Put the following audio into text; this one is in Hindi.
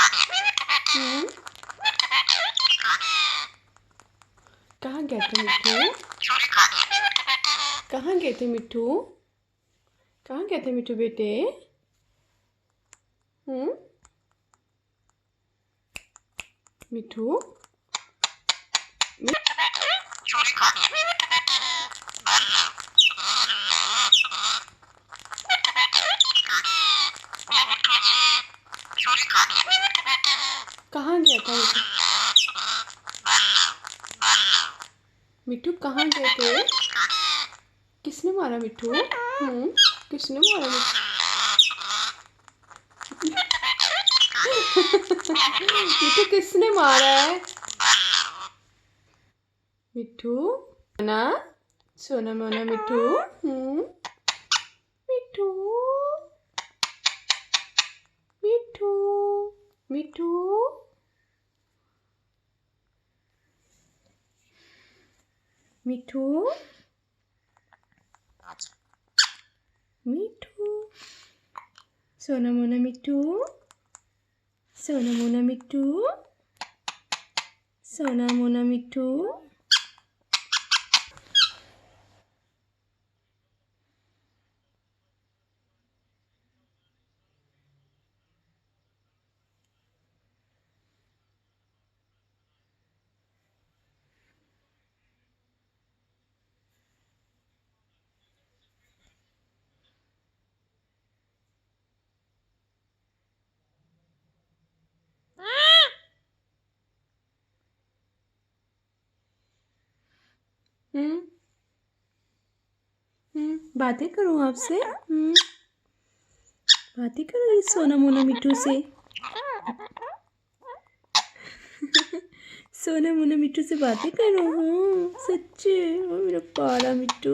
हम्म, कहाँ गए थे मिट्ठू? कहाँ गए थे मिट्ठू? कहाँ गए थे मिट्ठू बेटे? मिट्ठू कहाँ गया था मिट्ठू? कहाँ गए थे? किसने मारा मिट्ठू? किसने मारा मिट्ठू? मिट्ठू किसने मारा है? मिट्ठू ना, सोना मोना मिट्ठू। मिट्ठू मिट्ठू मिट्ठू मिट्ठू मिट्ठू सोना मोना मिट्ठू, सोना मोना मिट्ठू, सोना मोना मिट्ठू। बातें करूँ आपसे? बातें करो इस सोना मोना मिट्ठू से। सोना मोना मिट्ठू से बातें करो। हाँ सच्चे, मेरा प्यारा मिट्ठू।